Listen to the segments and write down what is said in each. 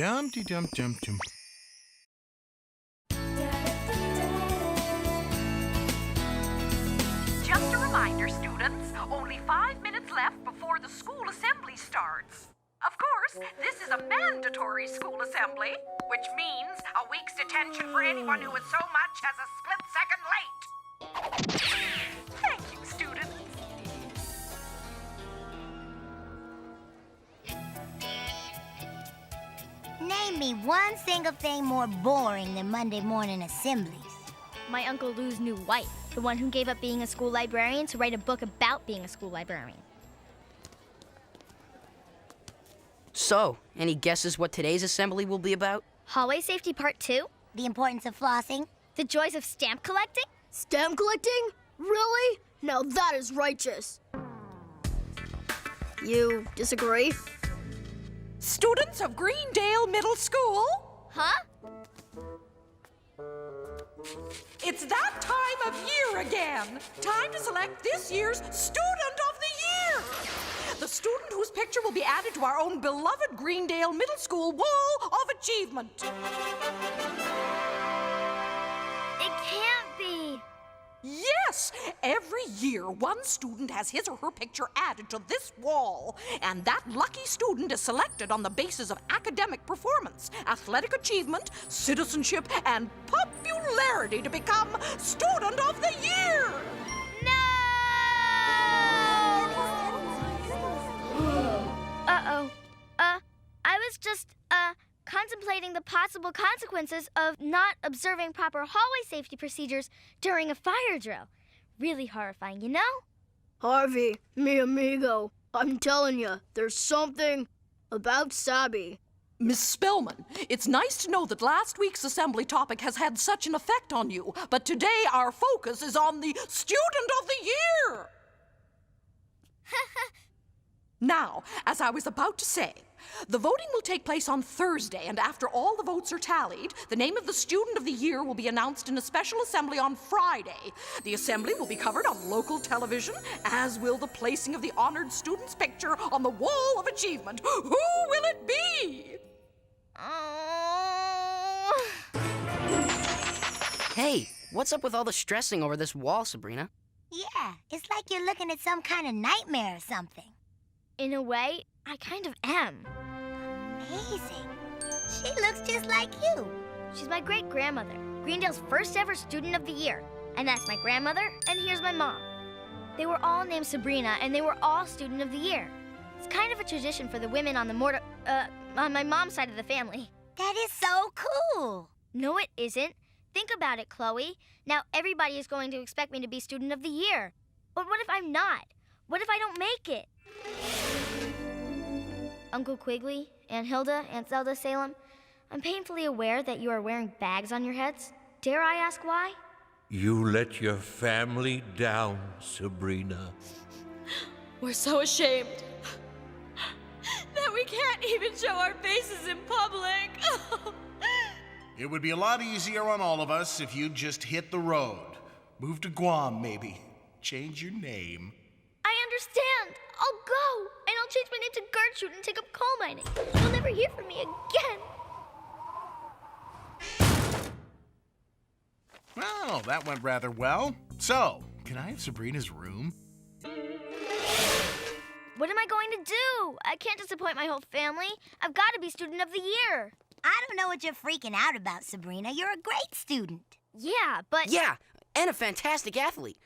Dum-de-dum-dum-dum. Just a reminder, students, only 5 minutes left before the school assembly starts. Of course, this is a mandatory school assembly, which means a week's detention for anyone who is so much as a split second late. Thank you, students. Name me one single thing more boring than Monday morning assemblies. My Uncle Lou's new wife, the one who gave up being a school librarian to write a book about being a school librarian. So, any guesses what today's assembly will be about? Hallway safety part 2? The importance of flossing. The joys of stamp collecting? Stamp collecting? Really? Now that is righteous. You disagree? Students of Greendale Middle School? Huh? It's that time of year again. Time to select this year's Student of the Year. The student whose picture will be added to our own beloved Greendale Middle School Wall of Achievement. It can't be. Yes! Every year, one student has his or her picture added to this wall. And that lucky student is selected on the basis of academic performance, athletic achievement, citizenship, and popularity to become Student of the Year! Uh-oh. I was just, contemplating the possible consequences of not observing proper hallway safety procedures during a fire drill. Really horrifying, you know? Harvey, mi amigo, I'm telling you, there's something about Sabby. Miss Spellman, it's nice to know that last week's assembly topic has had such an effect on you, but today our focus is on the Student of the Year! Now, as I was about to say, the voting will take place on Thursday, and after all the votes are tallied, the name of the Student of the Year will be announced in a special assembly on Friday. The assembly will be covered on local television, as will the placing of the honored student's picture on the Wall of Achievement. Who will it be? Oh. Hey, what's up with all the stressing over this wall, Sabrina? Yeah, it's like you're looking at some kind of nightmare or something. In a way, I kind of am. Amazing. She looks just like you. She's my great-grandmother, Greendale's first ever Student of the Year. And that's my grandmother, and here's my mom. They were all named Sabrina, and they were all Student of the Year. It's kind of a tradition for the women on on my mom's side of the family. That is so cool. No, it isn't. Think about it, Chloe. Now everybody is going to expect me to be Student of the Year. But what if I'm not? What if I don't make it? Uncle Quigley, Aunt Hilda, Aunt Zelda, Salem, I'm painfully aware that you are wearing bags on your heads. Dare I ask why? You let your family down, Sabrina. We're so ashamed that we can't even show our faces in public. It would be a lot easier on all of us if you'd just hit the road. Move to Guam, maybe. Change your name. I understand. I'll go, and I'll change my name to Gertrude and take up coal mining. You'll never hear from me again. Well, that went rather well. So, can I have Sabrina's room? What am I going to do? I can't disappoint my whole family. I've got to be Student of the Year. I don't know what you're freaking out about, Sabrina. You're a great student. Yeah, but... Yeah, and a fantastic athlete.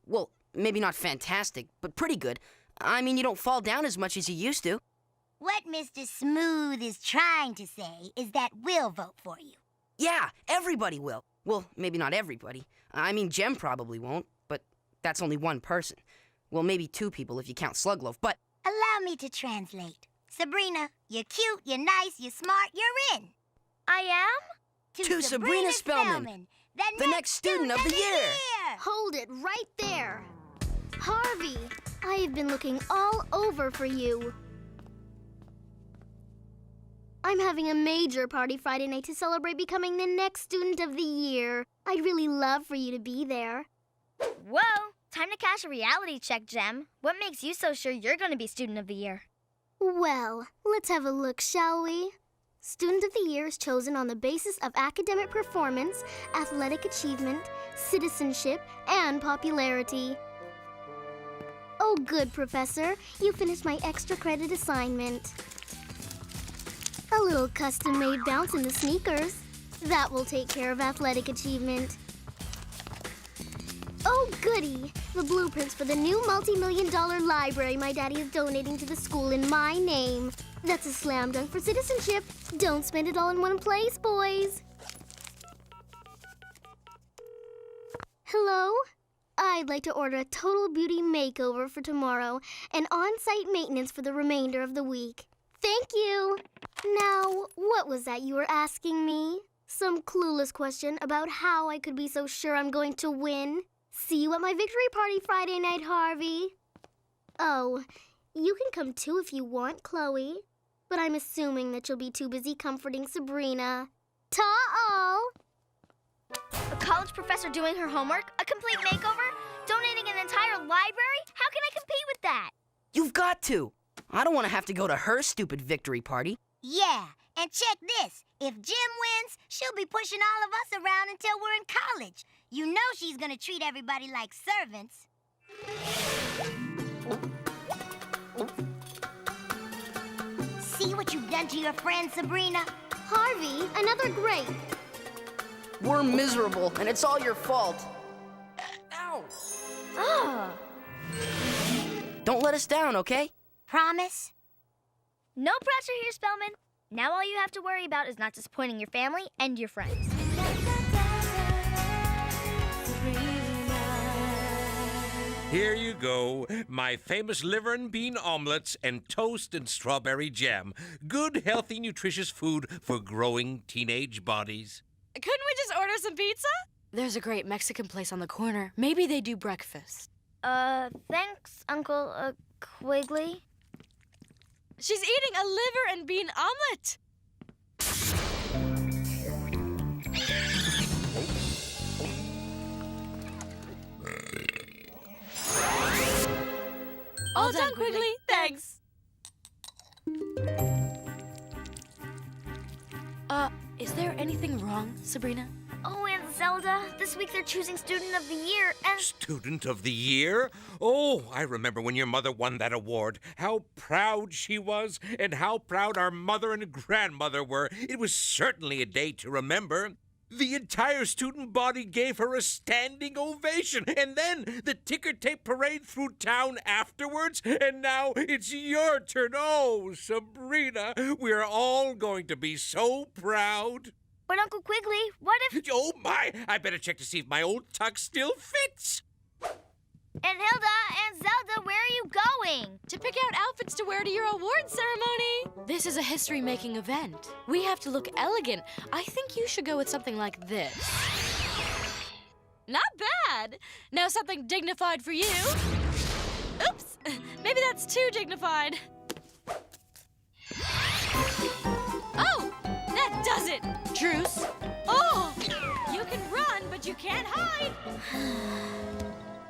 Well, maybe not fantastic, but pretty good. I mean, you don't fall down as much as you used to. What Mr. Smooth is trying to say is that we'll vote for you. Yeah, everybody will. Well, maybe not everybody. I mean, Gem probably won't, but that's only one person. Well, maybe two people if you count Slugloaf, but... Allow me to translate. Sabrina, you're cute, you're nice, you're smart, you're in. I am? To Sabrina Spellman, the next Student of the Year. Hold it right there. Harvey, I have been looking all over for you. I'm having a major party Friday night to celebrate becoming the next Student of the Year. I'd really love for you to be there. Whoa, time to cash a reality check, Gem. What makes you so sure you're going to be Student of the Year? Well, let's have a look, shall we? Student of the Year is chosen on the basis of academic performance, athletic achievement, citizenship, and popularity. Oh, good, Professor. You finished my extra credit assignment. A little custom-made bounce in the sneakers. That will take care of athletic achievement. Oh, goody! The blueprints for the new multi-million-dollar library my daddy is donating to the school in my name. That's a slam dunk for citizenship. Don't spend it all in one place, boys. Hello? I'd like to order a total beauty makeover for tomorrow and on-site maintenance for the remainder of the week. Thank you. Now, what was that you were asking me? Some clueless question about how I could be so sure I'm going to win. See you at my victory party Friday night, Harvey. Oh, you can come too if you want, Chloe. But I'm assuming that you'll be too busy comforting Sabrina. Ta-all! A college professor doing her homework? A complete makeover? Donating an entire library? How can I compete with that? You've got to. I don't want to have to go to her stupid victory party. Yeah, and check this. If Gem wins, she'll be pushing all of us around until we're in college. You know she's gonna treat everybody like servants. See what you've done to your friend, Sabrina? Harvey, another grape. We're miserable, and it's all your fault. Ow! Oh. Don't let us down, okay? Promise? No pressure here, Spellman. Now all you have to worry about is not disappointing your family and your friends. Here you go, my famous liver and bean omelets and toast and strawberry jam. Good, healthy, nutritious food for growing teenage bodies. Couldn't we just order some pizza? There's a great Mexican place on the corner. Maybe they do breakfast. Thanks, Uncle, Quigley. She's eating a liver and bean omelet. All done, Quigley. Thanks. Is there anything wrong, Sabrina? Oh, and Zelda, this week they're choosing Student of the Year, and... Student of the Year? Oh, I remember when your mother won that award. How proud she was, and how proud our mother and grandmother were. It was certainly a day to remember. The entire student body gave her a standing ovation, and then the ticker tape parade through town afterwards, and now it's your turn. Oh, Sabrina, we're all going to be so proud. But Uncle Quigley, what if... Oh, my! I better check to see if my old tux still fits. And Hilda and Zelda, where are you going? To pick out outfits to wear to your award ceremony. This is a history-making event. We have to look elegant. I think you should go with something like this. Not bad. Now something dignified for you. Oops, maybe that's too dignified. Oh, that does it. Truce. Oh, you can run, but you can't hide.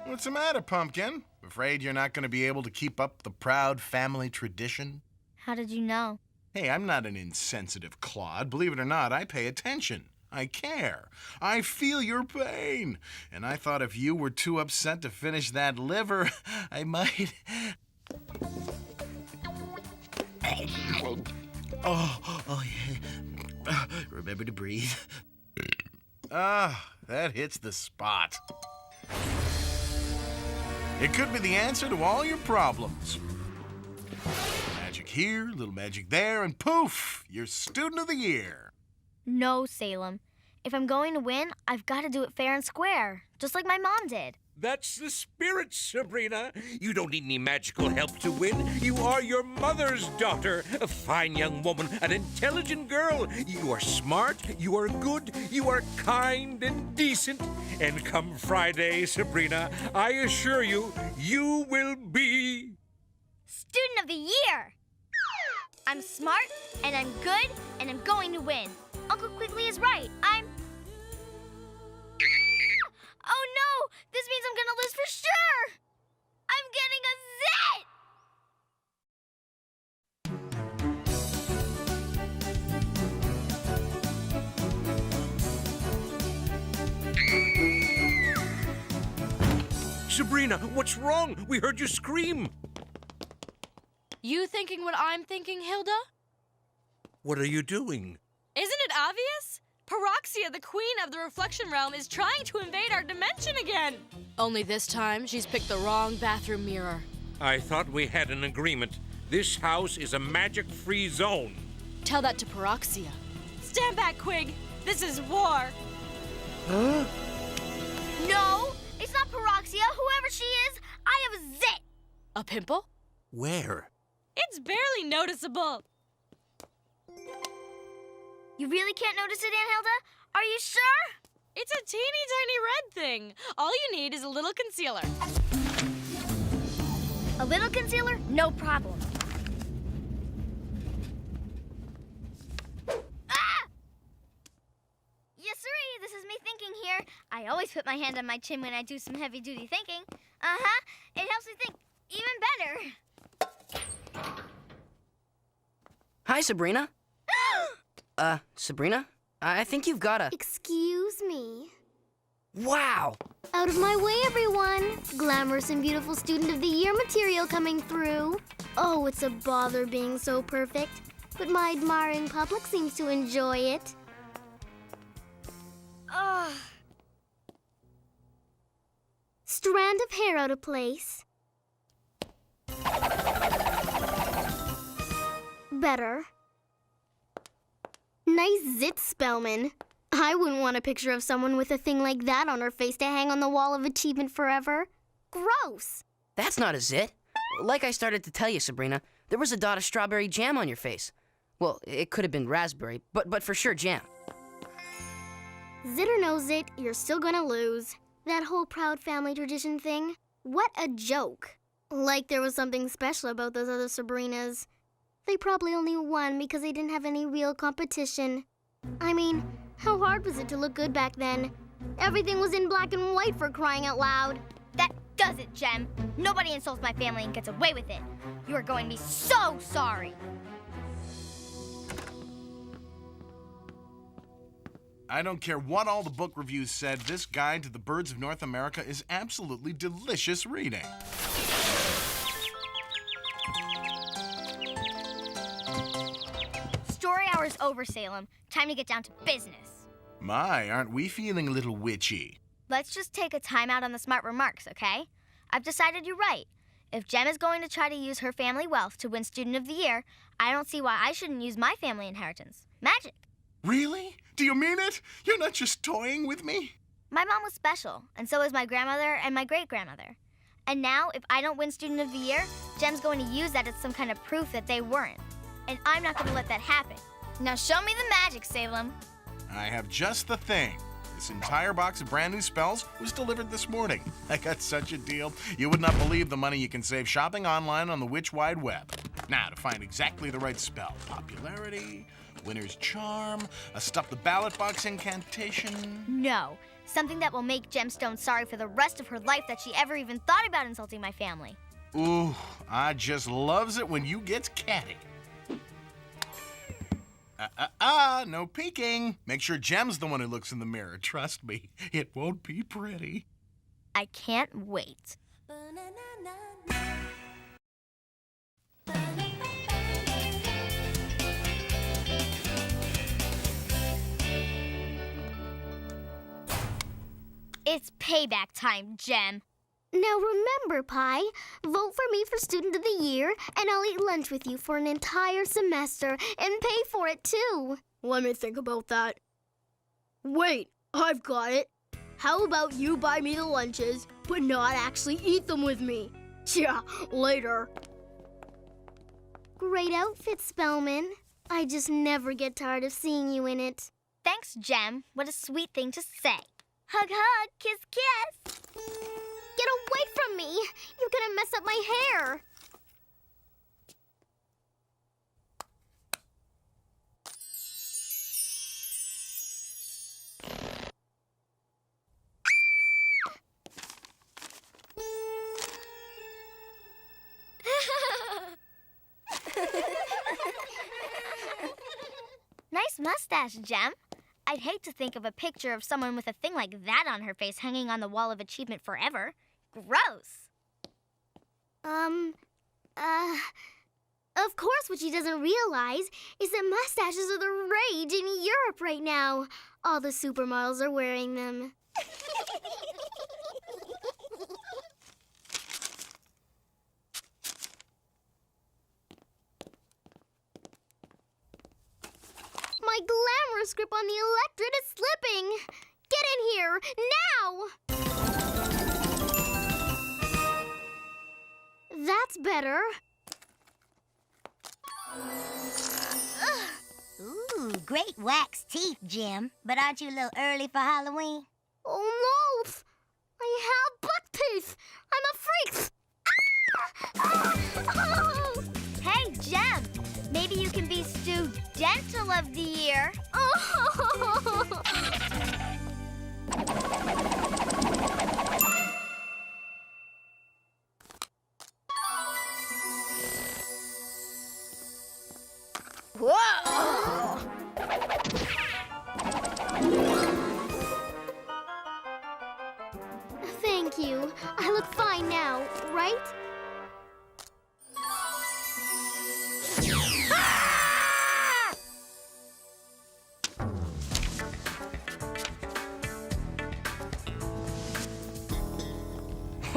What's the matter, Pumpkin? Afraid you're not going to be able to keep up the proud family tradition? How did you know? Hey, I'm not an insensitive clod. Believe it or not, I pay attention. I care. I feel your pain. And I thought if you were too upset to finish that liver, I might... Oh, yeah. Remember to breathe. That hits the spot. It could be the answer to all your problems. Magic here, little magic there, and poof, you're Student of the Year. No, Salem. If I'm going to win, I've got to do it fair and square, just like my mom did. That's the spirit, Sabrina. You don't need any magical help to win. You are your mother's daughter, a fine young woman, an intelligent girl. You are smart, you are good, you are kind and decent. And come Friday, Sabrina, I assure you, you will be... Student of the Year! I'm smart, and I'm good, and I'm going to win. Uncle Quigley is right. Oh no! This means I'm gonna lose for sure! I'm getting a Z! Sabrina, what's wrong? We heard you scream. You thinking what I'm thinking, Hilda? What are you doing? Isn't it obvious? Paroxia, the queen of the reflection realm, is trying to invade our dimension again. Only this time, she's picked the wrong bathroom mirror. I thought we had an agreement. This house is a magic-free zone. Tell that to Paroxia. Stand back, Quig. This is war. No, it's not Paroxia. Whoever she is, I have a zit. A pimple? Where? It's barely noticeable. You really can't notice it, Aunt Hilda? Are you sure? It's a teeny tiny red thing. All you need is a little concealer. A little concealer? No problem. Ah! Yes, sirree, this is me thinking here. I always put my hand on my chin when I do some heavy-duty thinking. Uh-huh. It helps me think even better. Hi, Sabrina. Sabrina? I think you've got a... Excuse me. Wow! Out of my way, everyone. Glamorous and beautiful student of the year material coming through. Oh, it's a bother being so perfect. But my admiring public seems to enjoy it. Strand of hair out of place. Better. Nice zit, Spellman. I wouldn't want a picture of someone with a thing like that on her face to hang on the wall of achievement forever. Gross. That's not a zit. Like I started to tell you, Sabrina, there was a dot of strawberry jam on your face. Well, it could have been raspberry, but for sure jam. Zit or no zit, you're still gonna lose. That whole proud family tradition thing, what a joke. Like there was something special about those other Sabrinas. They probably only won because they didn't have any real competition. I mean, how hard was it to look good back then? Everything was in black and white, for crying out loud. That does it, Gem. Nobody insults my family and gets away with it. You are going to be so sorry. I don't care what all the book reviews said, this guide to the birds of North America is absolutely delicious reading. Story hour's over, Salem. Time to get down to business. My, aren't we feeling a little witchy? Let's just take a time out on the smart remarks, okay? I've decided you're right. If Gem is going to try to use her family wealth to win Student of the Year, I don't see why I shouldn't use my family inheritance. Magic. Really? Do you mean it? You're not just toying with me? My mom was special, and so was my grandmother and my great-grandmother. And now, if I don't win Student of the Year, Gem's going to use that as some kind of proof that they weren't. And I'm not going to let that happen. Now show me the magic, Salem. I have just the thing. This entire box of brand new spells was delivered this morning. I got such a deal. You would not believe the money you can save shopping online on the Witch Wide Web. Now, to find exactly the right spell. Popularity, winner's charm, a stuff the ballot box incantation. No. Something that will make Gemstone sorry for the rest of her life that she ever even thought about insulting my family. Ooh, I just loves it when you gets catty. No peeking. Make sure Gem's the one who looks in the mirror. Trust me, it won't be pretty. I can't wait. It's payback time, Gem. Now remember, Pi, vote for me for Student of the Year, and I'll eat lunch with you for an entire semester and pay for it, too. Let me think about that. Wait, I've got it. How about you buy me the lunches, but not actually eat them with me? Yeah, later. Great outfit, Spellman. I just never get tired of seeing you in it. Thanks, Gem. What a sweet thing to say. Hug, hug, kiss, kiss. Get away from me! You're gonna mess up my hair! Nice mustache, Gem. I'd hate to think of a picture of someone with a thing like that on her face hanging on the wall of achievement forever. Gross. Of course, what she doesn't realize is that mustaches are the rage in Europe right now. All the supermodels are wearing them. My glamorous grip on the electorate is slipping. Get in here, now! That's better. Ooh, great wax teeth, Gem. But aren't you a little early for Halloween? Oh, no! I have buck teeth! I'm a freak! Hey, Gem, maybe you can be Studental of the Year. Whoa! Thank you. I look fine now, right?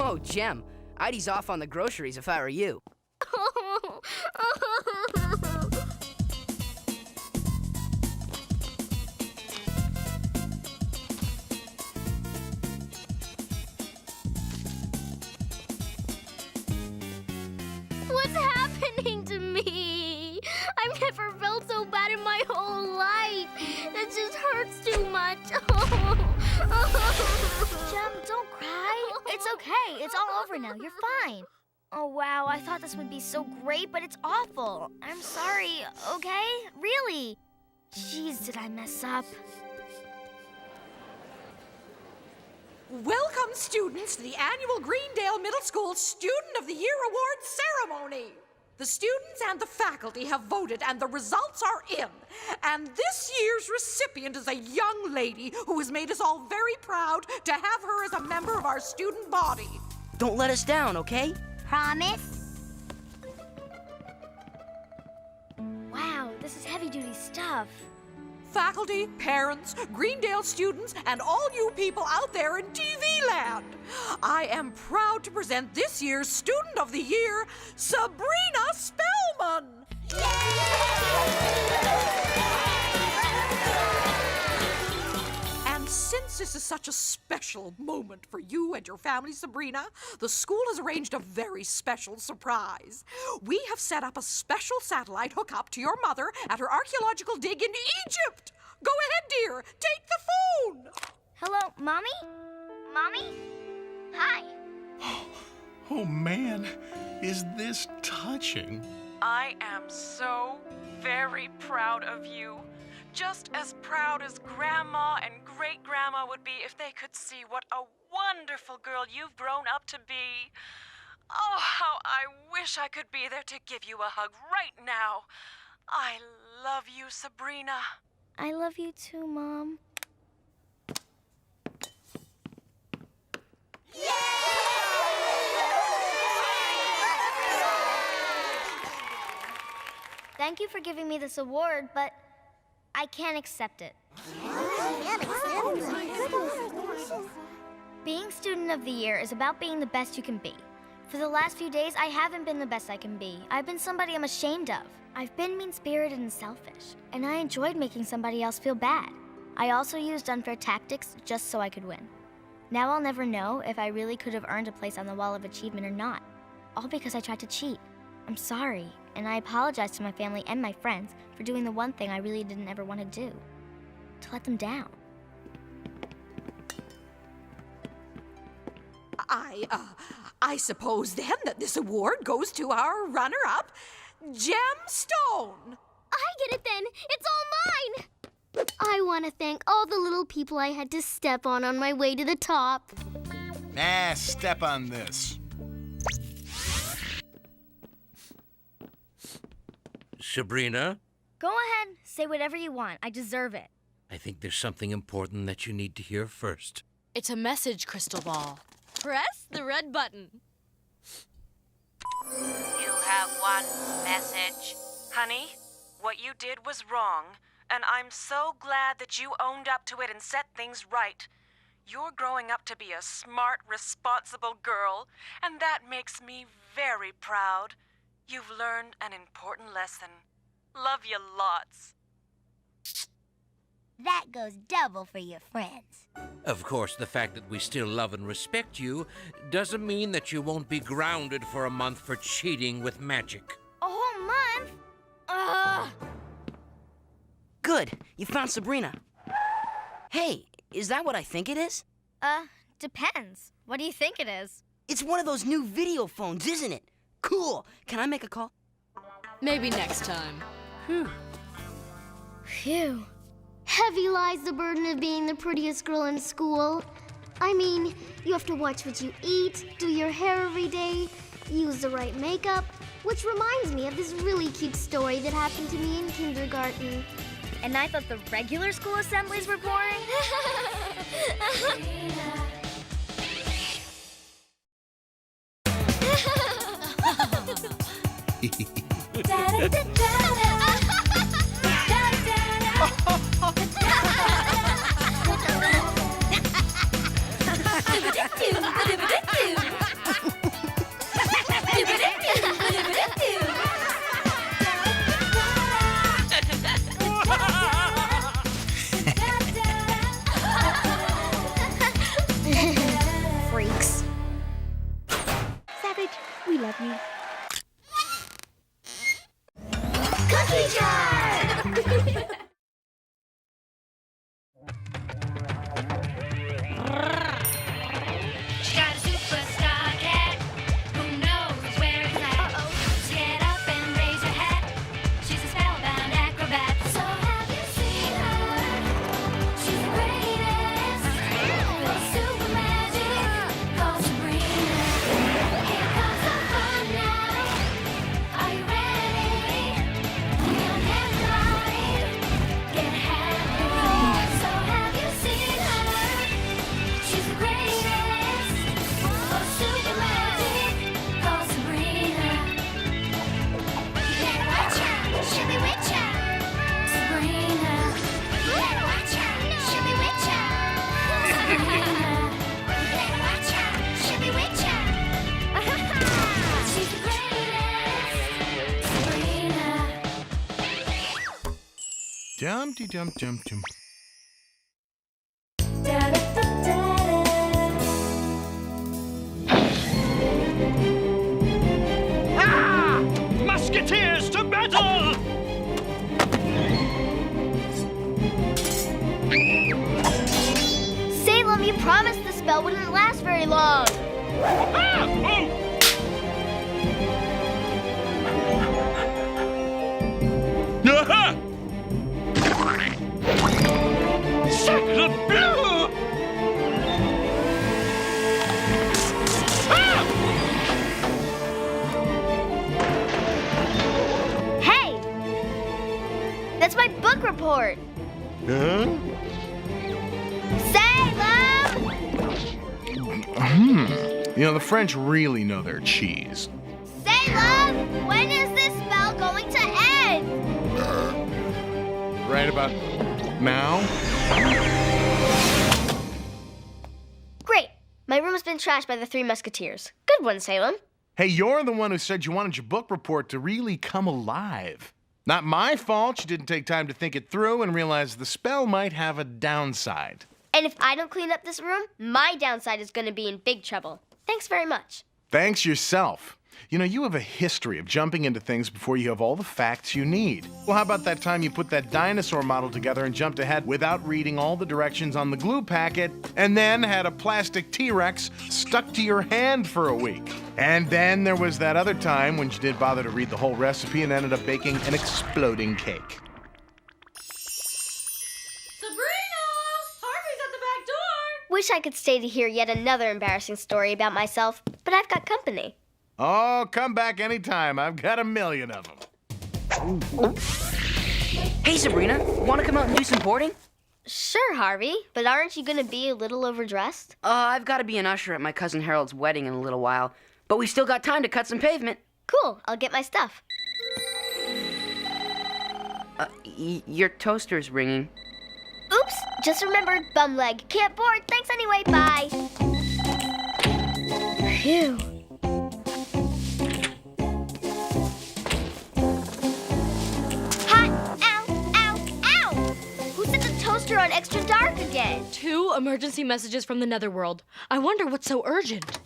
Oh, Gem, I'd ease off on the groceries if I were you. What's happening to me? I've never felt so bad in my whole life. It just hurts too much. Gem, don't cry. It's okay. It's all over now. You're fine. Oh, wow. I thought this would be so great, but it's awful. I'm sorry, okay? Really. Jeez, did I mess up? Welcome, students, to the annual Greendale Middle School Student of the Year Award ceremony. The students and the faculty have voted, and the results are in. And this year's recipient is a young lady who has made us all very proud to have her as a member of our student body. Don't let us down, okay? Promise? Wow, this is heavy-duty stuff. Faculty, parents, Greendale students, and all you people out there in TV land, I am proud to present this year's Student of the Year, Sabrina Spellman. And since this is such a special moment for you and your family, Sabrina, the school has arranged a very special surprise. We have set up a special satellite hookup to your mother at her archaeological dig in Egypt. Go ahead, dear. Take the phone. Hello, Mommy? Mommy? Hi. Oh, man, is this touching? I am so very proud of you. Just as proud as Grandma and Great-Grandma would be if they could see what a wonderful girl you've grown up to be. Oh, how I wish I could be there to give you a hug right now. I love you, Sabrina. I love you too, Mom. Thank you for giving me this award, but I can't accept it. Being Student of the Year is about being the best you can be. For the last few days, I haven't been the best I can be. I've been somebody I'm ashamed of. I've been mean-spirited and selfish, and I enjoyed making somebody else feel bad. I also used unfair tactics just so I could win. Now I'll never know if I really could have earned a place on the Wall of Achievement or not, all because I tried to cheat. I'm sorry, and I apologize to my family and my friends for doing the one thing I really didn't ever want to do, to let them down. I suppose then that this award goes to our runner-up, Gemstone. I get it then. It's all mine. I want to thank all the little people I had to step on my way to the top. Step on this. Sabrina, Go ahead, say whatever you want. I deserve it. I think there's something important that you need to hear first. It's a message, Crystal Ball. Press the red button. You have one message. Honey, what you did was wrong, and I'm so glad that you owned up to it and set things right. You're growing up to be a smart, responsible girl, and that makes me very proud. You've learned an important lesson. Love you lots. That goes double for your friends. Of course, the fact that we still love and respect you doesn't mean that you won't be grounded for a month for cheating with magic. A whole month? Ugh. Good, you found Sabrina. Hey, is that what I think it is? Depends. What do you think it is? It's one of those new video phones, isn't it? Cool. Can I make a call? Maybe next time. Phew. Heavy lies the burden of being the prettiest girl in school. I mean, you have to watch what you eat, do your hair every day, use the right makeup, which reminds me of this really cute story that happened to me in kindergarten. And I thought the regular school assemblies were boring? Freaks. Savage, we love you. Cookie jar! She got a superstar cat. Who knows where it's at? Get up and raise your hat. She's a spellbound acrobat. So have you seen her? She's the greatest. For super magic, called Sabrina. Here comes the fun now. Are you ready? Young and bright, get happy. So have you seen her? She's the greatest. For super magic, called Sabrina. Better watch out, she'll be witch out. Sabrina. Better watch out, she'll be witch out. Sabrina. Better watch out, she'll be witch out. She's the greatest. Sabrina. Dumpty dum dum dum. Musketeers to battle! Salem, you promised the spell wouldn't last very long. Ah! Oh! Aha! Sacre bleu! Ah! Hey! That's my book report. Huh? Salem! You know, the French really know their cheese. Salem! When is this spell going to end? Right about now? Great. My room's been trashed by the Three Musketeers. Good one, Salem. Hey, you're the one who said you wanted your book report to really come alive. Not my fault you didn't take time to think it through and realize the spell might have a downside. And if I don't clean up this room, my downside is going to be in big trouble. Thanks very much. Thanks yourself. You know, you have a history of jumping into things before you have all the facts you need. Well, how about that time you put that dinosaur model together and jumped ahead without reading all the directions on the glue packet, and then had a plastic T-Rex stuck to your hand for a week? And then there was that other time when you did bother to read the whole recipe and ended up baking an exploding cake. Sabrina! Harvey's at the back door! Wish I could stay to hear yet another embarrassing story about myself, but I've got company. Oh, come back anytime. I've got a million of them. Hey, Sabrina, want to come out and do some boarding? Sure, Harvey, but aren't you gonna be a little overdressed? I've got to be an usher at my cousin Harold's wedding in a little while. But we still got time to cut some pavement. Cool, I'll get my stuff. Your toaster's ringing. Oops, just remembered, bum leg. Can't board, thanks anyway, bye. Phew. Hot, ow, ow, ow! Who set the toaster on extra dark again? 2 emergency messages from the netherworld. I wonder what's so urgent.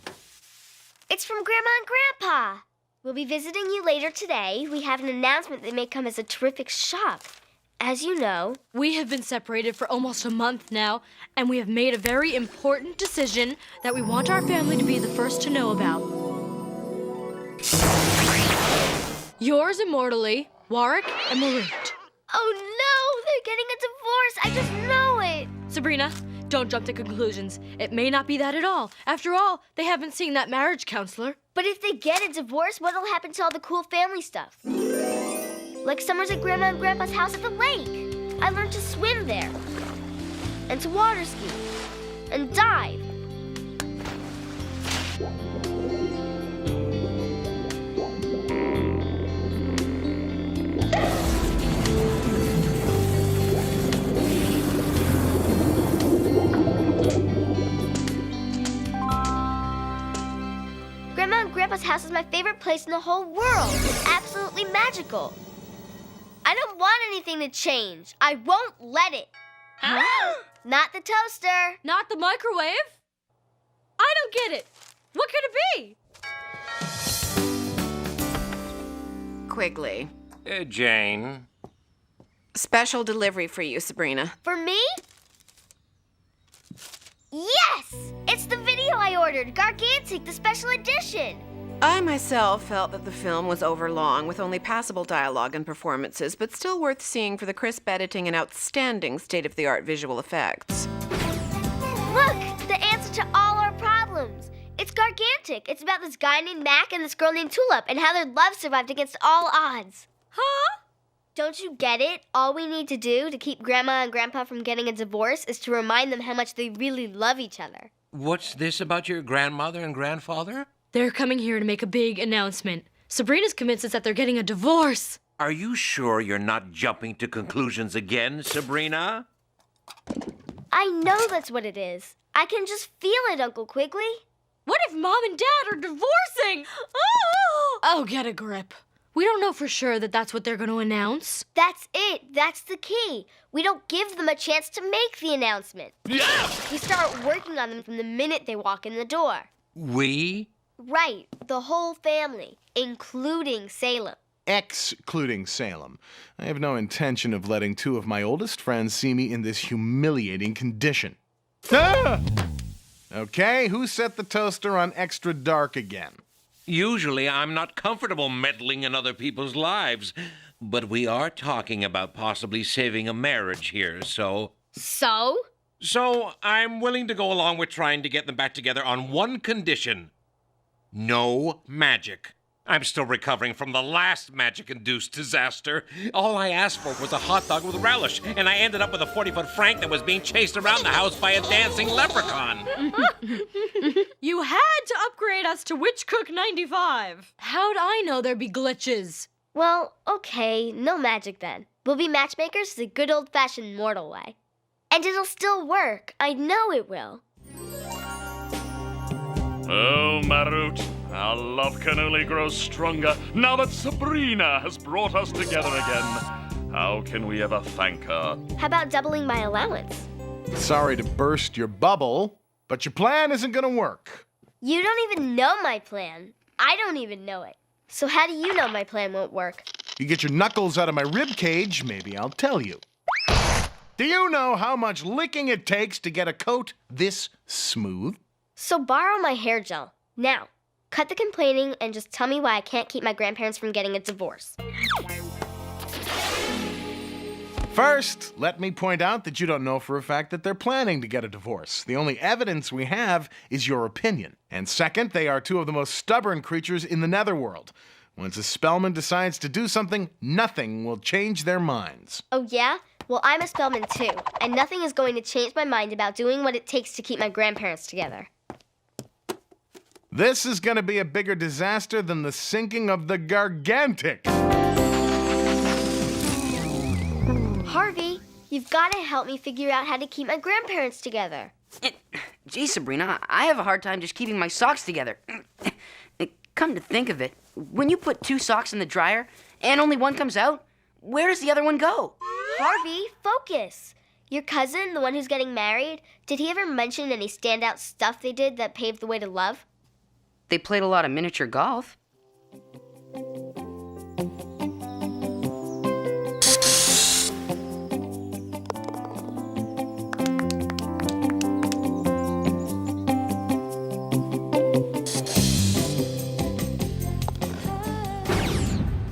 It's from Grandma and Grandpa. We'll be visiting you later today. We have an announcement that may come as a terrific shock. As you know, We have been separated for almost a month now, and we have made a very important decision that we want our family to be the first to know about. Yours immortally, Warwick and Marut. oh no, they're getting a divorce. I just know it. Sabrina, don't jump to conclusions. It may not be that at all. After all, they haven't seen that marriage counselor. But if they get a divorce, what'll happen to all the cool family stuff? Like summers at Grandma and Grandpa's house at the lake. I learned to swim there. And to water ski. And dive. Grandma and Grandpa's house is my favorite place in the whole world. It's absolutely magical. I don't want anything to change. I won't let it. Not the toaster. Not the microwave? I don't get it. What could it be? Quigley. Jane. Special delivery for you, Sabrina. For me? Yes! It's the video I ordered, Gargantic, the special edition. I myself felt that the film was overlong with only passable dialogue and performances, but still worth seeing for the crisp editing and outstanding state-of-the-art visual effects. Look, the answer to all our problems. It's Gargantic. It's about this guy named Mac and this girl named Tulip and how their love survived against all odds. Huh? Don't you get it? All we need to do to keep Grandma and Grandpa from getting a divorce is to remind them how much they really love each other. What's this about your grandmother and grandfather? They're coming here to make a big announcement. Sabrina's convinced us that they're getting a divorce. Are you sure you're not jumping to conclusions again, Sabrina? I know that's what it is. I can just feel it, Uncle Quigley. What if Mom and Dad are divorcing? Oh, get a grip. We don't know for sure that that's what they're going to announce. That's it. That's the key. We don't give them a chance to make the announcement. Yeah! We start working on them from the minute they walk in the door. We? Right. The whole family, including Salem. Excluding Salem. I have no intention of letting 2 of my oldest friends see me in this humiliating condition. Ah! Okay, who set the toaster on extra dark again? Usually I'm not comfortable meddling in other people's lives, but we are talking about possibly saving a marriage here, so... So? So I'm willing to go along with trying to get them back together on one condition. No magic. I'm still recovering from the last magic-induced disaster. All I asked for was a hot dog with relish, and I ended up with a 40-foot Frank that was being chased around the house by a dancing leprechaun. You had to upgrade us to Witch Cook 95. How'd I know there'd be glitches? Well, okay, no magic then. We'll be matchmakers the good old-fashioned mortal way. And it'll still work. I know it will. Oh, Marut, our love can only grow stronger now that Sabrina has brought us together again. How can we ever thank her? How about doubling my allowance? Sorry to burst your bubble, but your plan isn't gonna work. You don't even know my plan. I don't even know it. So how do you know my plan won't work? You get your knuckles out of my rib cage, maybe I'll tell you. Do you know how much licking it takes to get a coat this smooth? So borrow my hair gel. Now, cut the complaining and just tell me why I can't keep my grandparents from getting a divorce. First, let me point out that you don't know for a fact that they're planning to get a divorce. The only evidence we have is your opinion. And second, they are 2 of the most stubborn creatures in the netherworld. Once a Spellman decides to do something, nothing will change their minds. Oh yeah? Well, I'm a Spellman too, and nothing is going to change my mind about doing what it takes to keep my grandparents together. This is going to be a bigger disaster than the sinking of the Gargantic. Harvey, you've got to help me figure out how to keep my grandparents together. Gee, Sabrina, I have a hard time just keeping my socks together. Come to think of it, when you put 2 socks in the dryer and only one comes out, where does the other one go? Harvey, focus. Your cousin, the one who's getting married, did he ever mention any standout stuff they did that paved the way to love? They played a lot of miniature golf.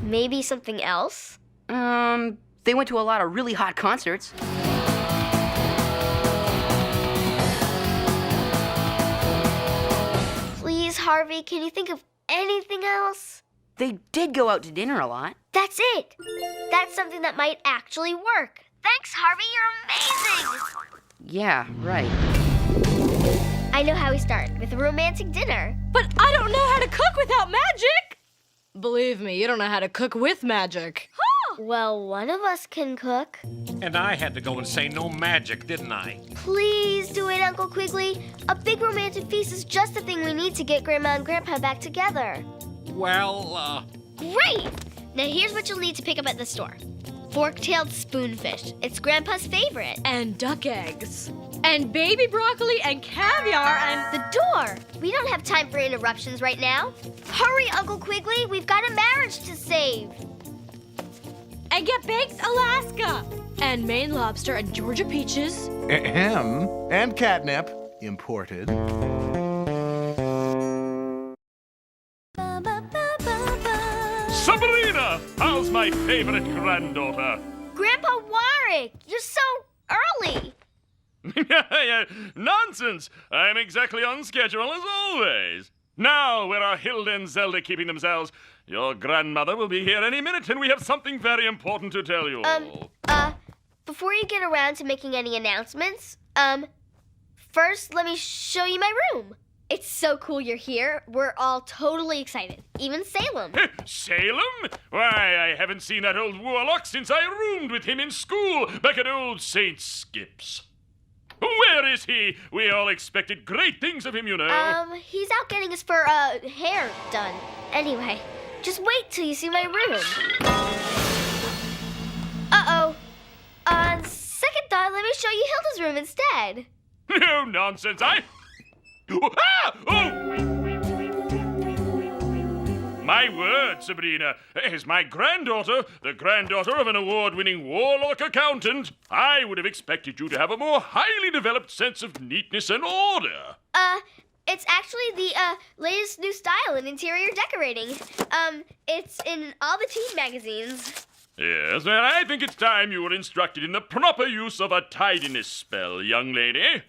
Maybe something else? They went to a lot of really hot concerts. Please, Harvey, can you think of anything else? They did go out to dinner a lot. That's it. That's something that might actually work. Thanks, Harvey, you're amazing. Yeah, right. I know how we start, with a romantic dinner. But I don't know how to cook without magic! Believe me, you don't know how to cook with magic. Well, one of us can cook. And I had to go and say no magic, didn't I? Please do it, Uncle Quigley. A big romantic feast is just the thing we need to get Grandma and Grandpa back together. Well, Great! Now here's what you'll need to pick up at the store. Fork-tailed spoonfish. It's Grandpa's favorite. And duck eggs. And baby broccoli and caviar and... The door! We don't have time for interruptions right now. Hurry, Uncle Quigley. We've got a marriage to save. And get baked Alaska. And Maine lobster and Georgia peaches. Ahem. And catnip. Imported. Sabrina! How's my favorite granddaughter? Grandpa Warwick, you're so early. Nonsense! I'm exactly on schedule as always. Now, where are Hilda and Zelda keeping themselves? Your grandmother will be here any minute, and we have something very important to tell you. Before you get around to making any announcements, first let me show you my room. It's so cool you're here. We're all totally excited. Even Salem. Salem? Why, I haven't seen that old warlock since I roomed with him in school back at old St. Skip's. Where is he? We all expected great things of him, you know. He's out getting his hair done. Anyway, just wait till you see my room. Uh-oh. On second thought, let me show you Hilda's room instead. No nonsense, Ah! Oh! My word, Sabrina, as my granddaughter, the granddaughter of an award-winning warlock accountant, I would have expected you to have a more highly developed sense of neatness and order. It's actually the, latest new style in interior decorating. It's in all the teen magazines. Yes, well, I think it's time you were instructed in the proper use of a tidiness spell, young lady.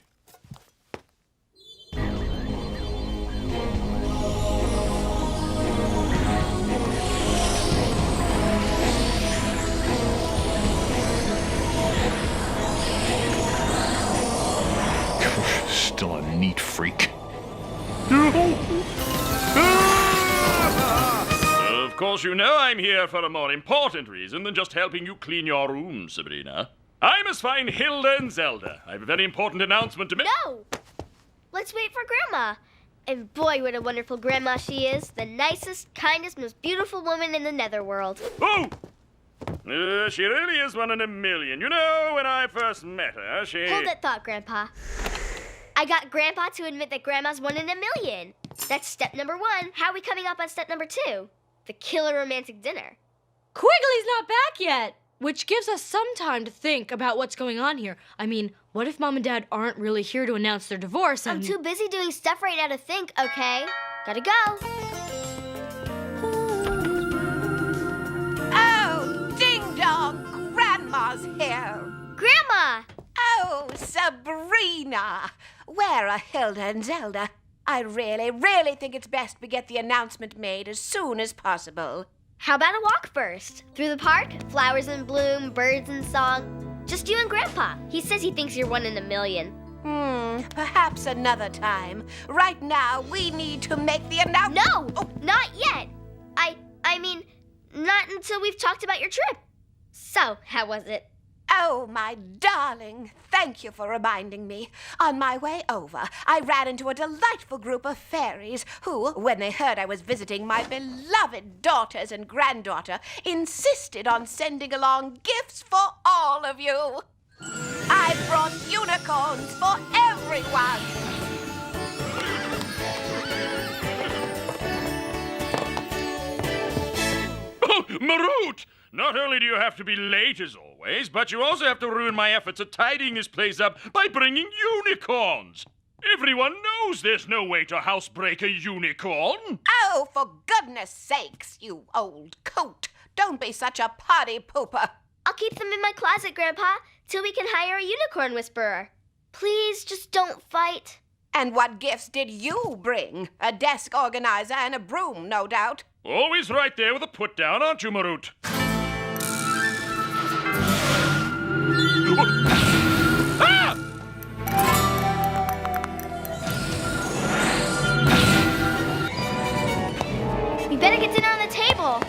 Still a neat freak. Of course, you know I'm here for a more important reason than just helping you clean your room, Sabrina. I must find Hilda and Zelda. I have a very important announcement to make. No! Let's wait for Grandma. And boy, what a wonderful Grandma she is. The nicest, kindest, most beautiful woman in the netherworld. Oh! She really is one in a million. You know, when I first met her, she... Hold that thought, Grandpa. I got Grandpa to admit that Grandma's one in a million. That's step number 1. How are we coming up on step number 2? The killer romantic dinner. Quigley's not back yet, which gives us some time to think about what's going on here. I mean, what if Mom and Dad aren't really here to announce their divorce and... I'm too busy doing stuff right now to think, okay? Gotta go. Oh, ding dong, Grandma's here. Grandma! Oh, Sabrina! Where are Hilda and Zelda? I really think it's best we get the announcement made as soon as possible. How about a walk first? Through the park, flowers in bloom, birds in song. Just you and Grandpa. He says he thinks you're 1 in a million. Perhaps another time. Right now, we need to make the announcement. No! Not yet! I mean, not until we've talked about your trip. So, how was it? Oh, my darling, thank you for reminding me. On my way over, I ran into a delightful group of fairies who, when they heard I was visiting my beloved daughters and granddaughter, insisted on sending along gifts for all of you. I brought unicorns for everyone. Oh, Marut! Not only do you have to be late as always, but you also have to ruin my efforts at tidying this place up by bringing unicorns. Everyone knows there's no way to housebreak a unicorn. Oh, for goodness sakes, you old coot. Don't be such a party pooper. I'll keep them in my closet, Grandpa, till we can hire a unicorn whisperer. Please, just don't fight. And what gifts did you bring? A desk organizer and a broom, no doubt. Always right there with a put-down, aren't you, Marut? Ah! We better get dinner on the table.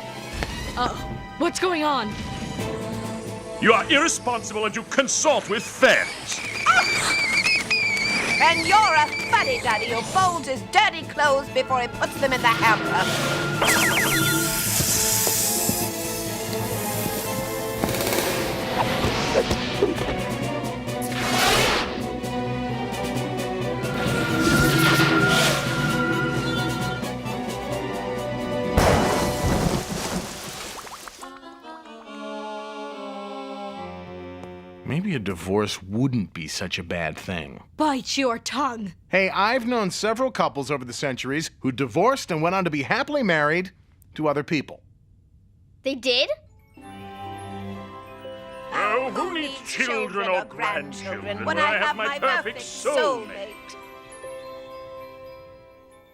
What's going on? You are irresponsible and you consort with fairies. And you're a fuddy-duddy who folds his dirty clothes before he puts them in the hamper. Maybe a divorce wouldn't be such a bad thing. Bite your tongue. Hey, I've known several couples over the centuries who divorced and went on to be happily married to other people. They did? Oh, who needs children or grandchildren when I have my perfect soulmate?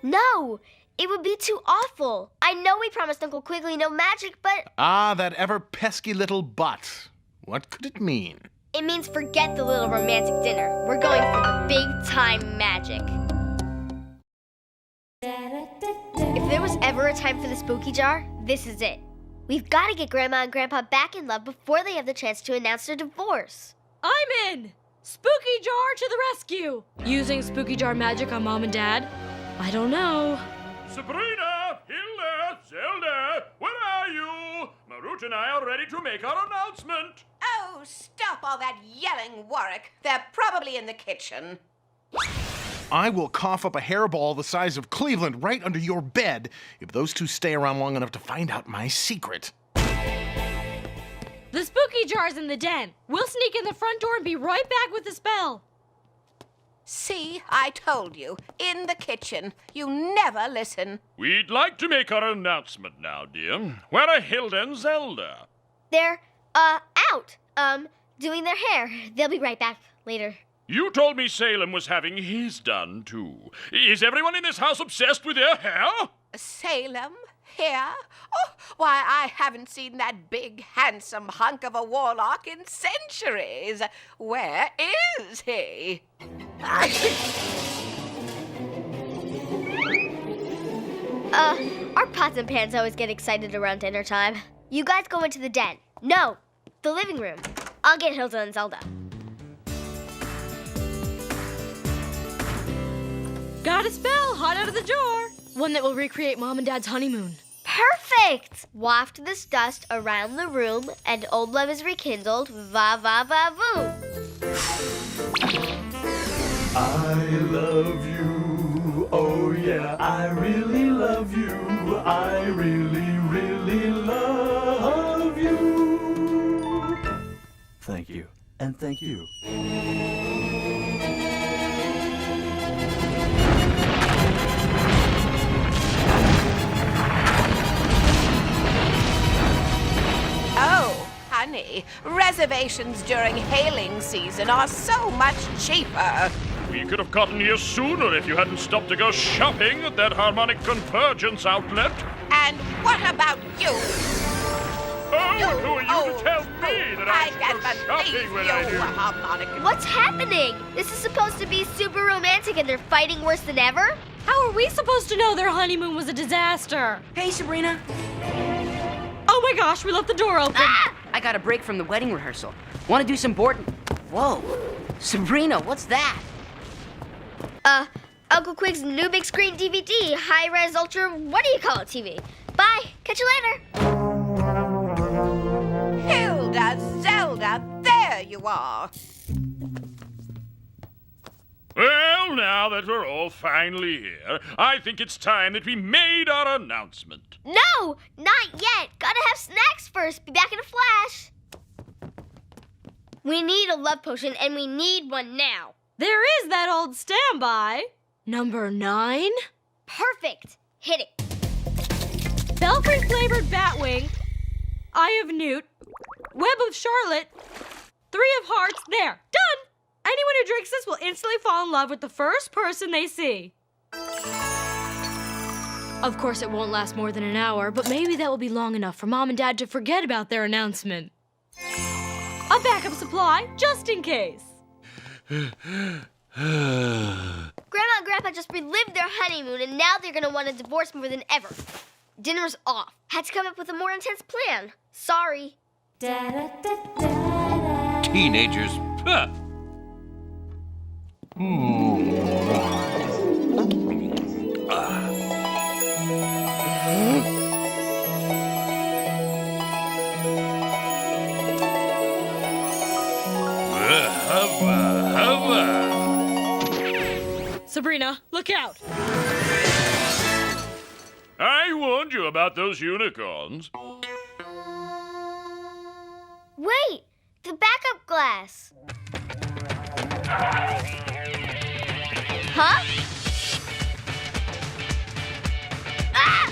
No, it would be too awful. I know we promised Uncle Quigley no magic, but... Ah, that ever-pesky little but. What could it mean? It means forget the little romantic dinner. We're going for the big-time magic. If there was ever a time for the spooky jar, this is it. We've got to get Grandma and Grandpa back in love before they have the chance to announce their divorce. I'm in! Spooky jar to the rescue! Using spooky jar magic on Mom and Dad? I don't know. Sabrina! Hilda! Zelda! Where are you? Marut and I are ready to make our announcement. Oh, stop all that yelling, Warwick. They're probably in the kitchen. I will cough up a hairball the size of Cleveland right under your bed if those two stay around long enough to find out my secret. The spooky jar's in the den. We'll sneak in the front door and be right back with the spell. See, I told you. In the kitchen. You never listen. We'd like to make our announcement now, dear. Where are Hilda and Zelda? They're, out. Doing their hair. They'll be right back later. You told me Salem was having his done, too. Is everyone in this house obsessed with their hair? Salem? Here? Oh, why, I haven't seen that big, handsome hunk of a warlock in centuries. Where is he? Our pots and pans always get excited around dinner time. You guys go into the den. No, the living room. I'll get Hilda and Zelda. Got a spell hot out of the jar. One that will recreate Mom and Dad's honeymoon. Perfect! Waft this dust around the room, and old love is rekindled. Va va va voo. I love you. Oh yeah, I really love you. I really, really love you. Thank you, and thank you. Oh, honey, reservations during hailing season are so much cheaper. We could have gotten here sooner if you hadn't stopped to go shopping at that harmonic convergence outlet. And what about you? Oh, and who are you to tell me that I should go shopping when I do? Harmonica. What's happening? This is supposed to be super romantic and they're fighting worse than ever? How are we supposed to know their honeymoon was a disaster? Hey, Sabrina. Oh my gosh, we left the door open. Ah! I got a break from the wedding rehearsal. Want to do some board... Whoa. Sabrina, what's that? Uncle Quig's new big screen DVD, high-res ultra, what do you call it, TV? Bye, catch you later. Hilda, Zelda, there you are. Well, now that we're all finally here, I think it's time that we made our announcement. No, not yet. Gotta have snacks first. Be back in a flash. We need a love potion, and we need one now. There is that old standby. Number 9. Perfect. Hit it. Belfry-flavored batwing, eye of newt, web of charlotte, 3 of hearts. There, done. Anyone who drinks this will instantly fall in love with the first person they see. Of course, it won't last more than an hour, but maybe that will be long enough for Mom and Dad to forget about their announcement. A backup supply, just in case. Grandma and Grandpa just relived their honeymoon, and now they're gonna want a divorce more than ever. Dinner's off. Had to come up with a more intense plan. Sorry. Teenagers. Huh. Sabrina, look out. I warned you about those unicorns. Wait, the backup glass. Huh? Ah!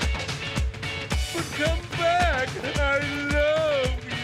But come back. I love you.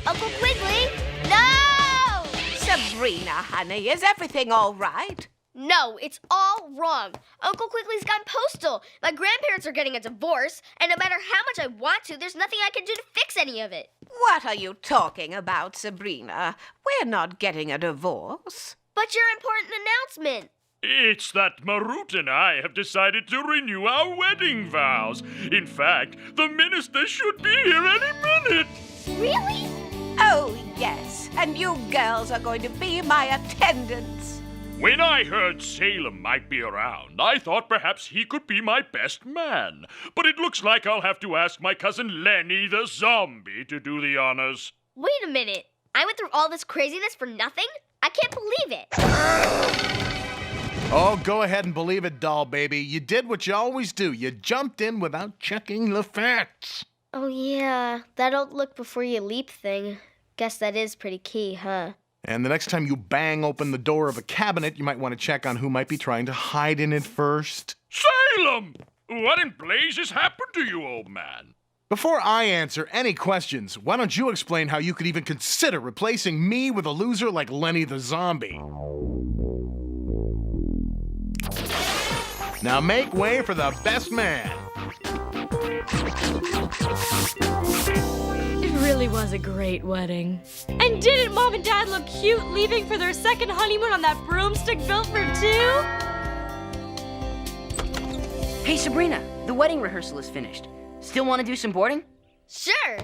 Uncle Quigley? No! Sabrina, honey, is everything all right? No, it's all wrong. Uncle Quigley's gone postal. My grandparents are getting a divorce, and no matter how much I want to, there's nothing I can do to fix any of it. What are you talking about, Sabrina? We're not getting a divorce. But your important announcement. It's that Marut and I have decided to renew our wedding vows. In fact, the minister should be here any minute. Really? Oh, yes. And you girls are going to be my attendants. When I heard Salem might be around, I thought perhaps he could be my best man. But it looks like I'll have to ask my cousin Lenny the zombie to do the honors. Wait a minute. I went through all this craziness for nothing? I can't believe it. Oh, go ahead and believe it, doll baby. You did what you always do. You jumped in without checking the facts. Oh, yeah. That don't look before you leap thing. Guess that is pretty key, huh? And the next time you bang open the door of a cabinet, you might want to check on who might be trying to hide in it first. Salem! What in blazes happened to you, old man? Before I answer any questions, why don't you explain how you could even consider replacing me with a loser like Lenny the zombie? Now make way for the best man. It really was a great wedding. And didn't Mom and Dad look cute leaving for their second honeymoon on that broomstick built for 2? Hey, Sabrina, the wedding rehearsal is finished. Still want to do some boarding? Sure.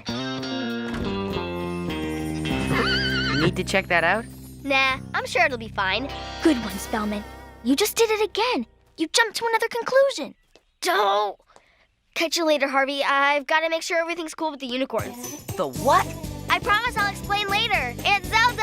Need to check that out? Nah, I'm sure it'll be fine. Good one, Spellman. You just did it again. You jumped to another conclusion. Don't. Catch you later, Harvey. I've got to make sure everything's cool with the unicorns. The what? I promise I'll explain later. Aunt Zelda!